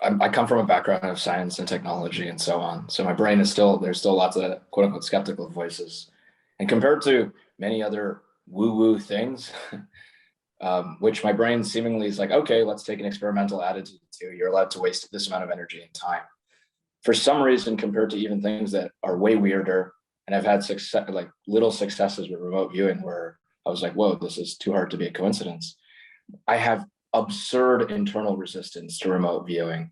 I come from a background of science and technology and so on. So my brain is still, there's still lots of quote unquote skeptical voices. And compared to many other woo-woo things, which my brain seemingly is like, okay, let's take an experimental attitude to, you're allowed to waste this amount of energy and time. For some reason, compared to even things that are way weirder, and I've had success, like little successes with remote viewing where I was like, whoa, this is too hard to be a coincidence. I have absurd internal resistance to remote viewing.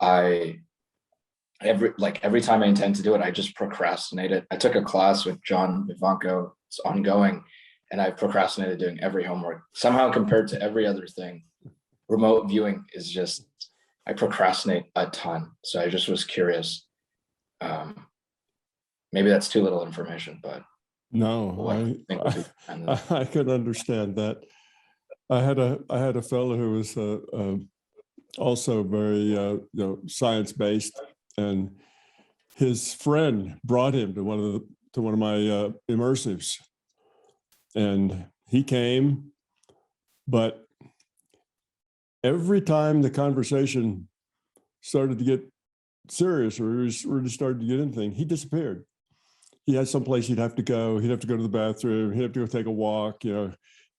I every time I intend to do it, I just procrastinate it. I took a class with John Vivanco, it's ongoing, and I've procrastinated doing every homework. Somehow compared to every other thing, remote viewing is just, I procrastinate a ton. So I just was curious. Maybe that's too little information, but no, I could understand that. I had a fellow who was also very science-based, and his friend brought him to one of my immersives, and he came, but every time the conversation started to get serious or really started to get anything, he disappeared. He had someplace he'd have to go. He'd have to go to the bathroom. He'd have to go take a walk.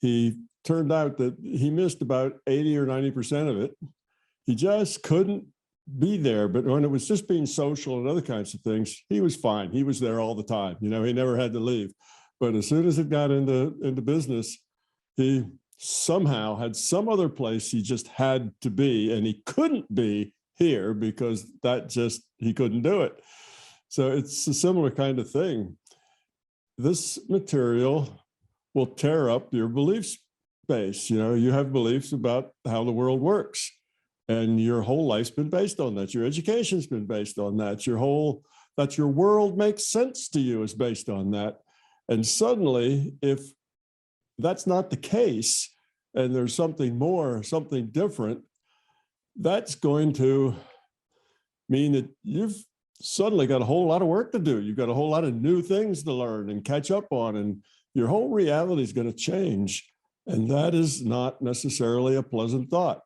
He turned out that he missed about 80 or 90% of it. He just couldn't be there. But when it was just being social and other kinds of things, he was fine. He was there all the time. He never had to leave. But as soon as it got into business, he somehow had some other place he just had to be, and he couldn't be here because he couldn't do it. So it's a similar kind of thing. This material will tear up your belief space. You have beliefs about how the world works, and your whole life's been based on that. Your education's been based on that. That your world makes sense to you is based on that. And suddenly, if that's not the case, and there's something more, something different, that's going to mean that you've suddenly got a whole lot of work to do. You've got a whole lot of new things to learn and catch up on, and your whole reality is going to change. And that is not necessarily a pleasant thought.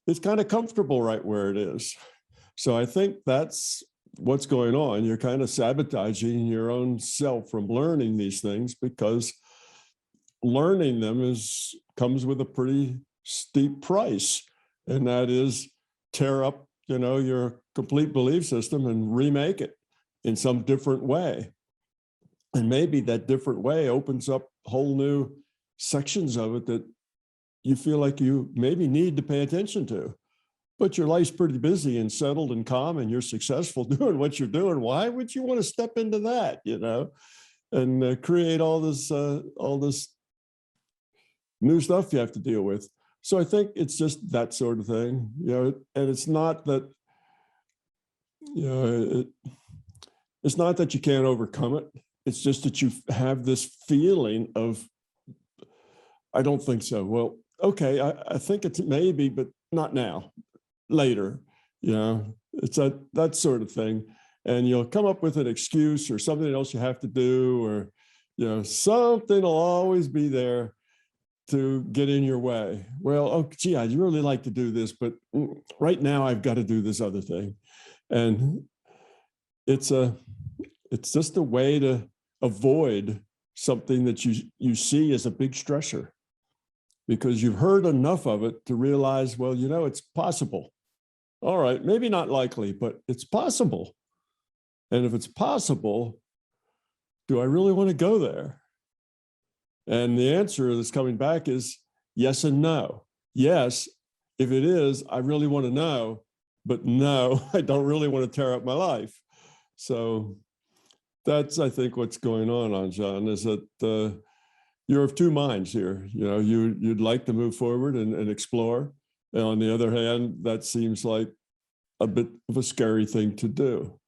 It's kind of comfortable right where it is. So I think that's what's going on. You're kind of sabotaging your own self from learning these things, because learning them comes with a pretty steep price. And that is tear up, your complete belief system and remake it in some different way. And maybe that different way opens up whole new sections of it that you feel like you maybe need to pay attention to. But your life's pretty busy and settled and calm, and you're successful doing what you're doing. Why would you want to step into that, and create all this new stuff you have to deal with? So I think it's just that sort of thing, and it's not that, it's not that you can't overcome it. It's just that you have this feeling of, I don't think so. Well, okay, I think it's maybe, but not now, later, it's that sort of thing. And you'll come up with an excuse or something else you have to do, or, something will always be there to get in your way. Well, oh, gee, I'd really like to do this, but right now I've got to do this other thing. And it's just a way to avoid something that you see as a big stressor, because you've heard enough of it to realize, well, it's possible. All right, maybe not likely, but it's possible. And if it's possible, do I really want to go there? And the answer that's coming back is yes and no. Yes, if it is, I really want to know, but no, I don't really want to tear up my life. So that's, I think, what's going on, John, is that you're of two minds here. You'd like to move forward and explore. And on the other hand, that seems like a bit of a scary thing to do,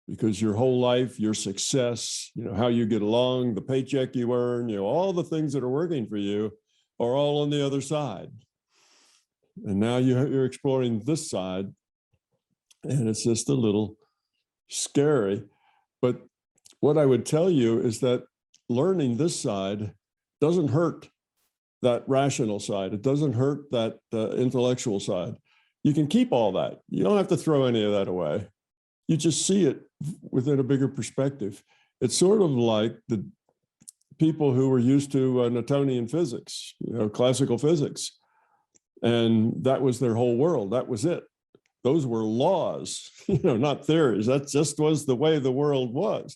because your whole life, your success, how you get along, the paycheck you earn, all the things that are working for you are all on the other side. And now you're exploring this side, and it's just a little scary. But what I would tell you is that learning this side doesn't hurt that rational side. It doesn't hurt that intellectual side. you can keep all that. You don't have to throw any of that away. You just see it within a bigger perspective. It's sort of like the people who were used to Newtonian physics, classical physics. And that was their whole world. That was it. Those were laws, not theories. That just was the way the world was.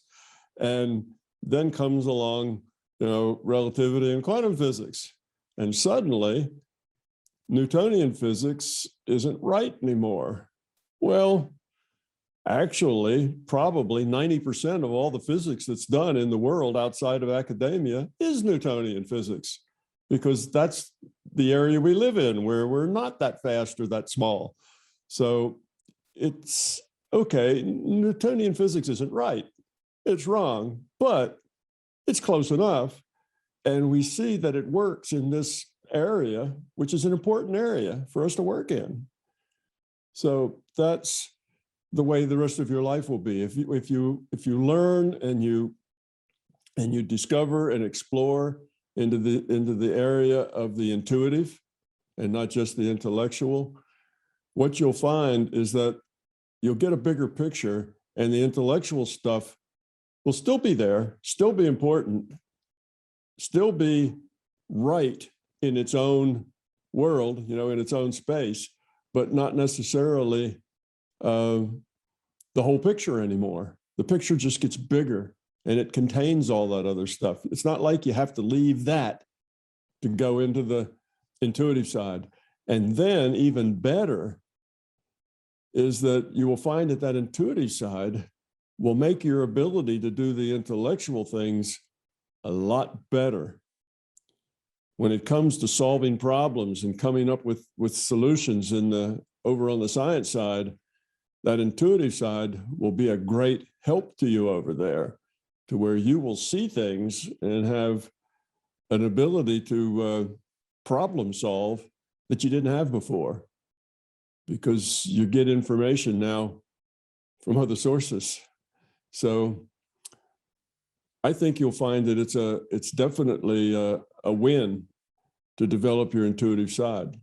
And then comes along, relativity and quantum physics. And suddenly, Newtonian physics isn't right anymore. Well, actually, probably 90% of all the physics that's done in the world outside of academia is Newtonian physics, because that's the area we live in, where we're not that fast or that small. So it's okay, Newtonian physics isn't right. It's wrong, but it's close enough. And we see that it works in this area, which is an important area for us to work in. So that's the way the rest of your life will be. If you learn and you discover and explore into the area of the intuitive and not just the intellectual, what you'll find is that you'll get a bigger picture, and the intellectual stuff will still be there, still be important, still be right in its own world, in its own space, but not necessarily the whole picture anymore. The picture just gets bigger, and it contains all that other stuff. It's not like you have to leave that to go into the intuitive side. And then even better is that you will find that intuitive side will make your ability to do the intellectual things a lot better. When it comes to solving problems and coming up with solutions over on the science side, that intuitive side will be a great help to you over there, to where you will see things and have an ability to problem solve that you didn't have before, because you get information now from other sources. So I think you'll find that it's definitely a win to develop your intuitive side.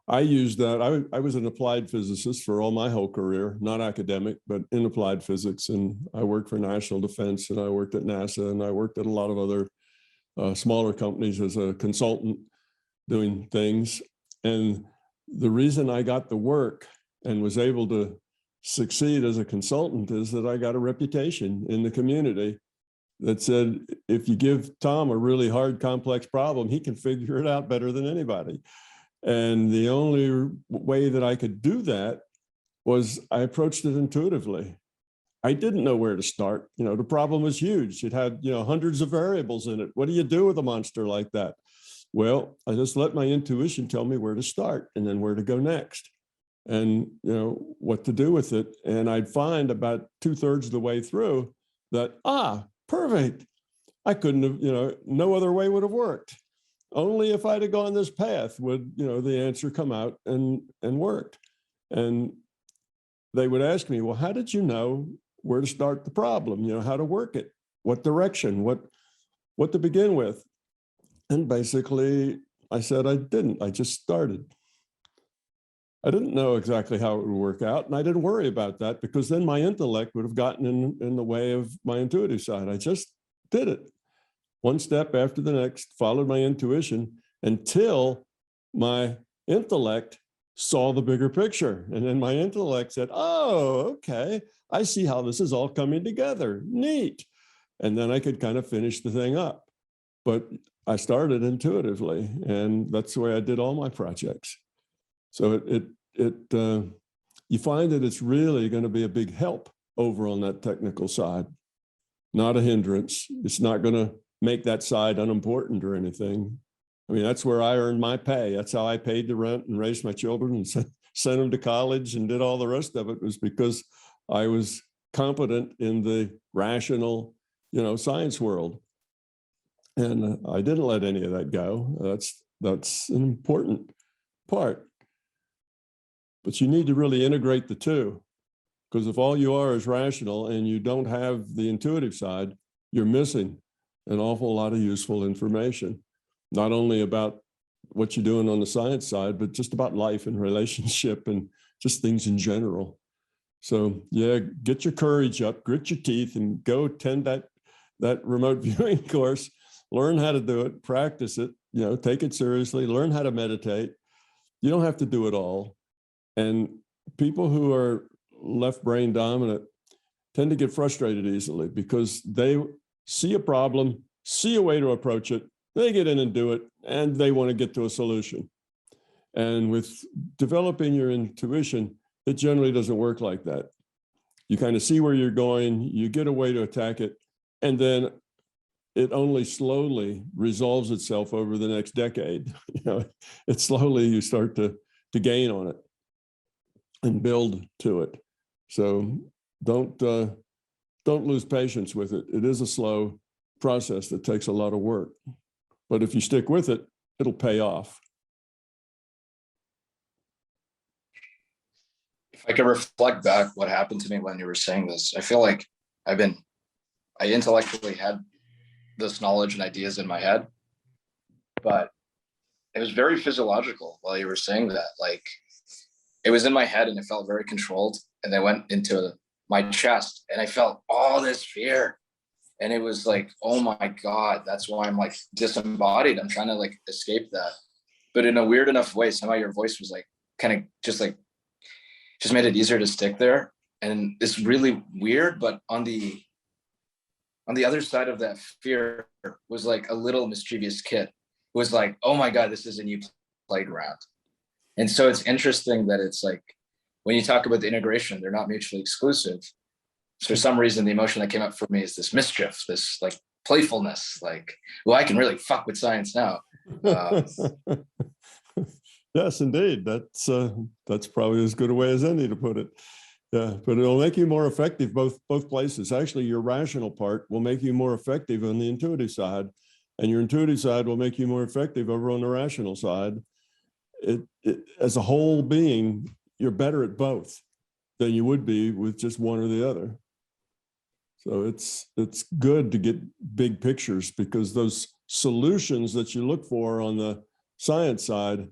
I used that. I was an applied physicist for all my whole career, not academic, but in applied physics. And I worked for National Defense, and I worked at NASA, and I worked at a lot of other smaller companies as a consultant doing things. And the reason I got the work and was able to succeed as a consultant is that I got a reputation in the community that said, if you give Tom a really hard, complex problem, he can figure it out better than anybody. And the only way that I could do that was I approached it intuitively. I didn't know where to start. The problem was huge. It had, hundreds of variables in it. What do you do with a monster like that? Well, I just let my intuition tell me where to start and then where to go next, and what to do with it. And I'd find about 2/3 of the way through that, perfect. I couldn't have, no other way would have worked. Only if I'd have gone this path would, the answer come out and worked. And they would ask me, well, how did you know where to start the problem? How to work it, what direction, what to begin with. And basically I said, I didn't, I just started. I didn't know exactly how it would work out, and I didn't worry about that, because then my intellect would have gotten in the way of my intuitive side. I just did it. One step after the next, followed my intuition until my intellect saw the bigger picture. And then my intellect said, oh, okay, I see how this is all coming together. Neat. And then I could kind of finish the thing up. But I started intuitively, and that's the way I did all my projects. So you find that it's really going to be a big help over on that technical side, not a hindrance. It's not going to make that side unimportant or anything. I mean, that's where I earned my pay. That's how I paid the rent and raised my children and sent them to college and did all the rest of it, was because I was competent in the rational, science world. And I didn't let any of that go. That's an important part. But you need to really integrate the two, because if all you are is rational and you don't have the intuitive side, you're missing an awful lot of useful information, not only about what you're doing on the science side, but just about life and relationship and just things in general. So yeah, get your courage up, grit your teeth, and go attend that remote viewing course. Learn how to do it, practice it, take it seriously, learn how to meditate. You don't have to do it all. And people who are left brain dominant tend to get frustrated easily because they see a problem, see a way to approach it, they get in and do it, and they want to get to a solution. And with developing your intuition, it generally doesn't work like that. You kind of see where you're going, you get a way to attack it, and then it only slowly resolves itself over the next decade. It slowly you start to gain on it and build to it. So don't lose patience with it. It is a slow process that takes a lot of work, but if you stick with it, it'll pay off. If I could reflect back what happened to me when you were saying this, I feel like I intellectually had this knowledge and ideas in my head, but it was very physiological while you were saying that. Like, it was in my head and it felt very controlled, and I went into my chest and I felt all this fear, and it was like, oh my God, that's why I'm like disembodied. I'm trying to like escape that, but in a weird enough way, somehow your voice was like kind of just made it easier to stick there. And it's really weird, but on the other side of that fear was like a little mischievous kid who was like, oh my God, this is a new playground. And so it's interesting that it's like, when you talk about the integration, they're not mutually exclusive. So for some reason, the emotion that came up for me is this mischief, this like playfulness, like, well, I can really fuck with science now. Yes, indeed. That's probably as good a way as any to put it. Yeah, but it'll make you more effective both places. Actually, your rational part will make you more effective on the intuitive side, and your intuitive side will make you more effective over on the rational side. As a whole being, you're better at both than you would be with just one or the other. So it's good to get big pictures, because those solutions that you look for on the science side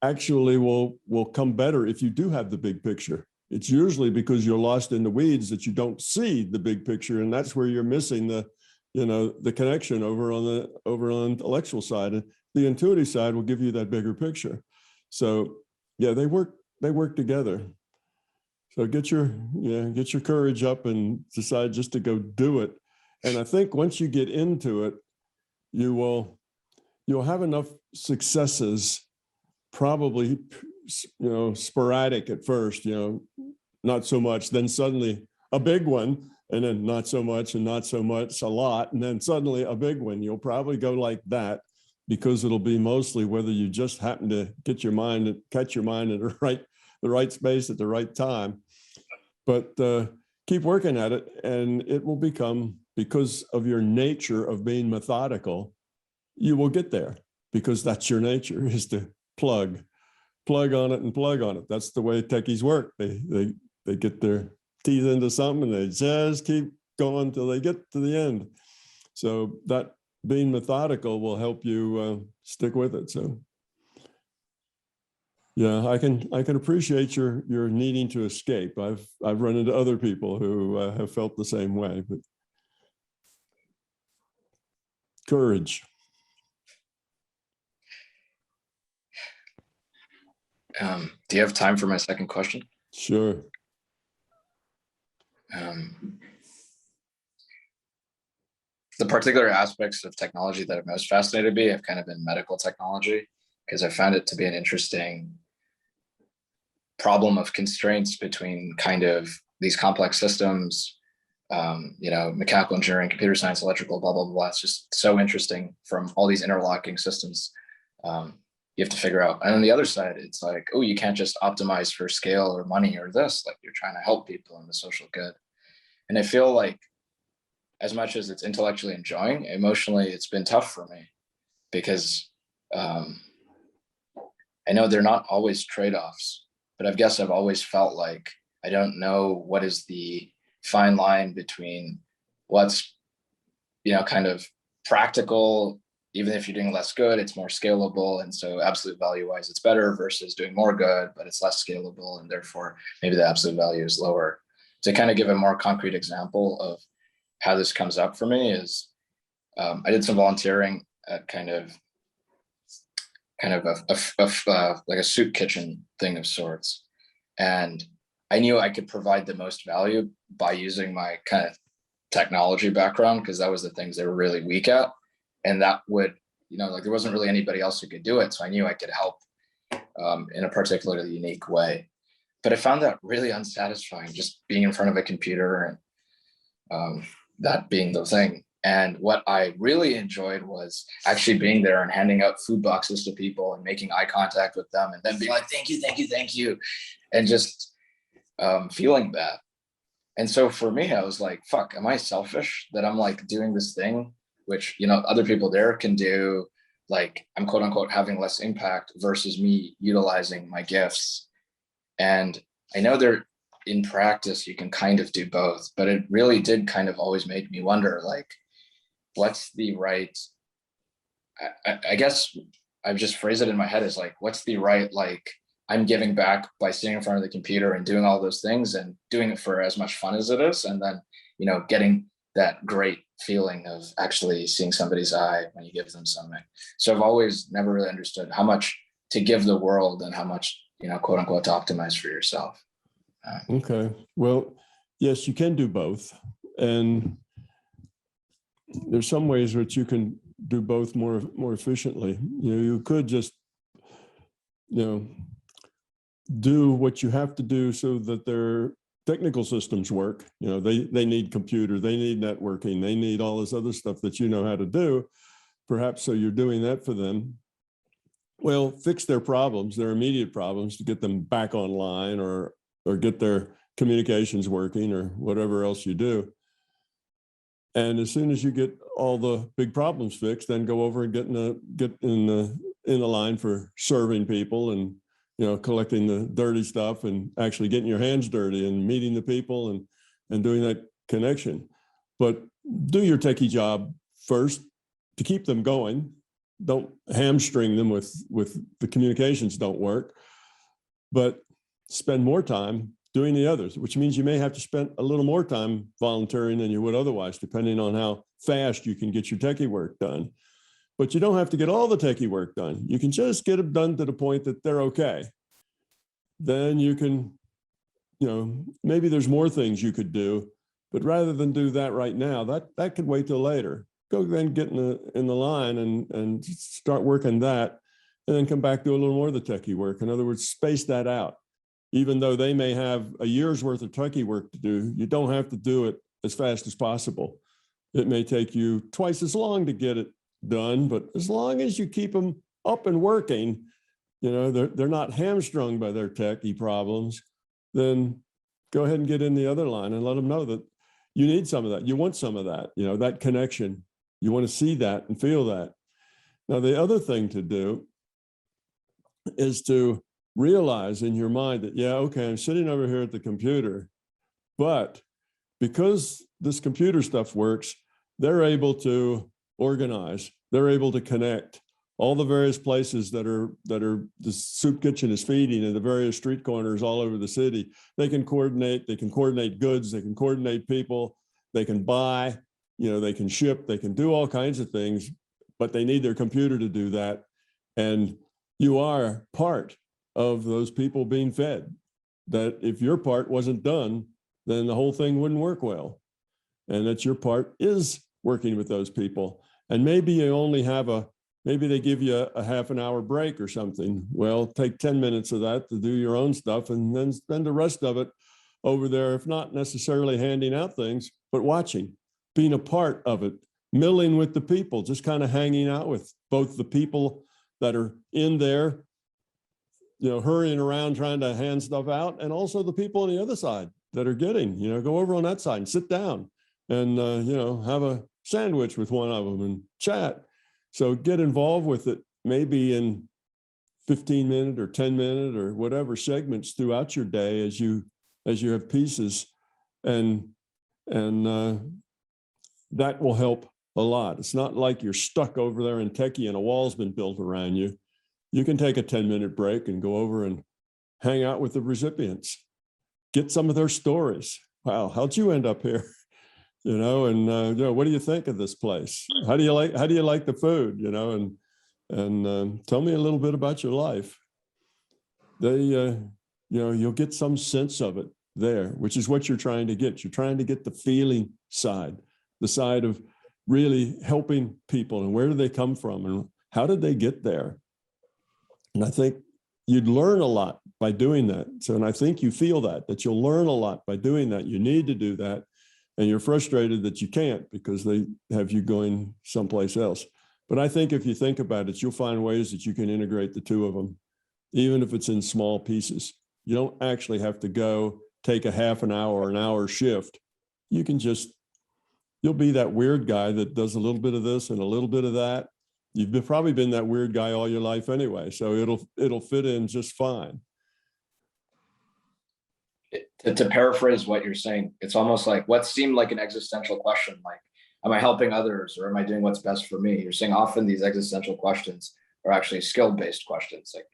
actually will come better if you do have the big picture. It's usually because you're lost in the weeds that you don't see the big picture, and that's where you're missing the connection over on the intellectual side. And the intuitive side will give you that bigger picture. So yeah, they work together. So get your courage up and decide just to go do it. And I think once you get into it, you'll have enough successes, probably, sporadic at first, not so much, then suddenly a big one, and then not so much and not so much, a lot, and then suddenly a big one. You'll probably go like that, because it'll be mostly whether you just happen to catch your mind in the right space at the right time. But keep working at it, and it will become, because of your nature of being methodical, you will get there, because that's your nature, is to plug on it and plug on it. That's the way techies work. They get their teeth into something and they just keep going till they get to the end. So that being methodical will help you stick with it. So yeah, I can appreciate your needing to escape. I've run into other people who have felt the same way, but courage. Do you have time for my second question? Sure. The particular aspects of technology that have most fascinated me have kind of been medical technology, because I found it to be an interesting problem of constraints between kind of these complex systems, mechanical engineering, computer science, electrical, blah, blah, blah. It's just so interesting from all these interlocking systems. You have to figure out. And on the other side, it's like, oh, you can't just optimize for scale or money or this, like you're trying to help people in the social good. And I feel like, as much as it's intellectually enjoying, emotionally, it's been tough for me, because I know they're not always trade-offs, but I guess I've always felt like I don't know what is the fine line between what's, kind of practical even if you're doing less good, it's more scalable. And so absolute value wise, it's better versus doing more good, but it's less scalable. And therefore maybe the absolute value is lower. To kind of give a more concrete example of how this comes up for me is I did some volunteering at kind of like a soup kitchen thing of sorts. And I knew I could provide the most value by using my kind of technology background, because that was the things they were really weak at. And that would, like there wasn't really anybody else who could do it. So I knew I could help in a particularly unique way. But I found that really unsatisfying, just being in front of a computer and that being the thing. And what I really enjoyed was actually being there and handing out food boxes to people and making eye contact with them and then being like, thank you, thank you, thank you. And just feeling that. And so for me, I was like, fuck, am I selfish that I'm like doing this thing, which, other people there can do, like I'm quote unquote having less impact versus me utilizing my gifts. And I know there in practice, you can kind of do both, but it really did kind of always make me wonder, like, what's the right, I guess I've just phrased it in my head as like, what's the right, like, I'm giving back by sitting in front of the computer and doing all those things and doing it for as much fun as it is. And then, getting that great feeling of actually seeing somebody's eye when you give them something. So I've always never really understood how much to give the world and how much, quote unquote, to optimize for yourself. Okay. Well, yes, you can do both. And there's some ways which you can do both more efficiently. You could just, do what you have to do so that their technical systems work. They need computer, they need networking, they need all this other stuff that you know how to do. Perhaps so you're doing that for them. Well, fix their problems, their immediate problems, to get them back online or get their communications working or whatever else you do. And as soon as you get all the big problems fixed, then go over and get in the line for serving people and collecting the dirty stuff and actually getting your hands dirty and meeting the people and doing that connection. But do your techie job first to keep them going. Don't hamstring them with the communications don't work, but spend more time doing the others, which means you may have to spend a little more time volunteering than you would otherwise, depending on how fast you can get your techie work done. But you don't have to get all the techie work done. You can just get them done to the point that they're okay. Then you can, maybe there's more things you could do, but rather than do that right now, that could wait till later. Go then get in the line and start working that, and then come back, do a little more of the techie work. In other words, space that out. Even though they may have a year's worth of techie work to do, you don't have to do it as fast as possible. It may take you twice as long to get it done, but as long as you keep them up and working, they're not hamstrung by their techie problems, then go ahead and get in the other line and let them know that you need some of that. You want some of that, that connection. You want to see that and feel that. Now, the other thing to do is to realize in your mind that, yeah, okay, I'm sitting over here at the computer, but because this computer stuff works, they're able to organize, they're able to connect all the various places that are the soup kitchen is feeding in the various street corners all over the city. They can coordinate goods, they can coordinate people, they can buy, they can ship, they can do all kinds of things, but they need their computer to do that. And you are part of those people being fed. That if your part wasn't done, then the whole thing wouldn't work well. And that your part is working with those people. And maybe you only have maybe they give you a half an hour break or something. Well, take 10 minutes of that to do your own stuff and then spend the rest of it over there, if not necessarily handing out things, but watching, being a part of it, milling with the people, just kind of hanging out with both the people that are in there, hurrying around trying to hand stuff out, and also the people on the other side that are getting, go over on that side and sit down and, have a sandwich with one of them and chat. So get involved with it, maybe in 15-minute or 10-minute or whatever segments throughout your day as you have pieces, and that will help a lot. It's not like you're stuck over there in techie and a wall's been built around you. You can take a 10-minute break and go over and hang out with the recipients, get some of their stories. Wow, how'd you end up here? You know, and what do you think of this place? How do you like the food? You know, and tell me a little bit about your life. You'll get some sense of it there, which is what you're trying to get. You're trying to get the feeling side, the side of really helping people and where do they come from and how did they get there? And I think you'd learn a lot by doing that. So, and I think you feel that you'll learn a lot by doing that. You need to do that. And you're frustrated that you can't because they have you going someplace else. But I think if you think about it, you'll find ways that you can integrate the two of them, even if it's in small pieces. You don't actually have to go take a half an hour or an hour shift. You can you'll be that weird guy that does a little bit of this and a little bit of that. You've probably been that weird guy all your life anyway, so it'll fit in just fine. To paraphrase what you're saying, it's almost like what seemed like an existential question, like, am I helping others or am I doing what's best for me? You're saying often these existential questions are actually skill-based questions, like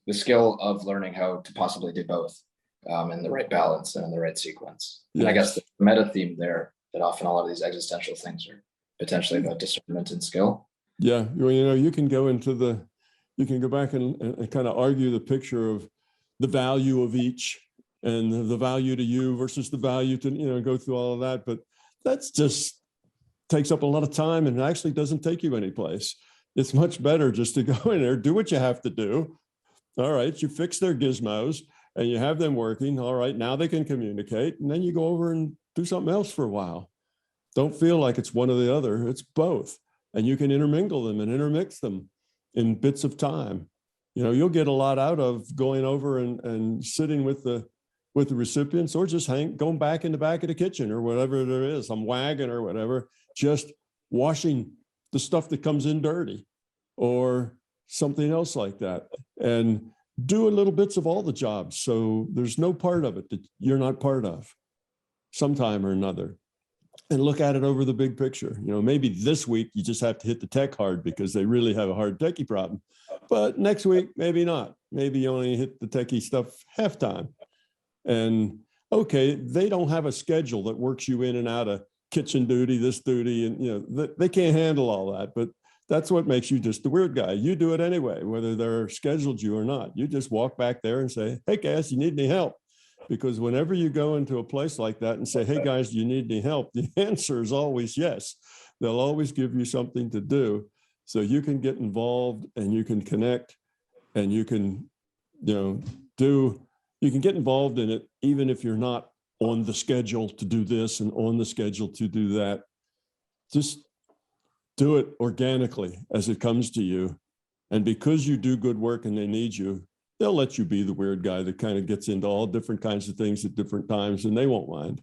the skill of learning how to possibly do both in the right balance and in the right sequence. Yes. And I guess the meta theme there, that often a lot of these existential things are potentially about discernment and skill. Yeah, you can go back and kind of argue the picture of the value of each and the value to you versus the value to, go through all of that. But that's just takes up a lot of time and actually doesn't take you anyplace. It's much better just to go in there, do what you have to do. All right, you fix their gizmos and you have them working. All right, now they can communicate. And then you go over and do something else for a while. Don't feel like it's one or the other. It's both. And you can intermingle them and intermix them in bits of time. You'll get a lot out of going over and sitting with the recipients or just going back in the back of the kitchen or whatever there is, some wagon or whatever, just washing the stuff that comes in dirty or something else like that. And do a little bits of all the jobs. So there's no part of it that you're not part of sometime or another. And look at it over the big picture. Maybe this week you just have to hit the tech hard because they really have a hard techie problem. But next week, maybe not. Maybe you only hit the techie stuff half time. And okay, they don't have a schedule that works you in and out of kitchen duty, this duty, and they can't handle all that. But that's what makes you just the weird guy. You do it anyway, whether they're scheduled you or not. You just walk back there and say, hey guys, you need any help? Because whenever you go into a place like that and say, hey guys, do you need any help? The answer is always yes. They'll always give you something to do. So you can get involved and you can connect and you can, you can get involved in it, even if you're not on the schedule to do this and on the schedule to do that. Just do it organically as it comes to you. And because you do good work and they need you, they'll let you be the weird guy that kind of gets into all different kinds of things at different times and they won't mind.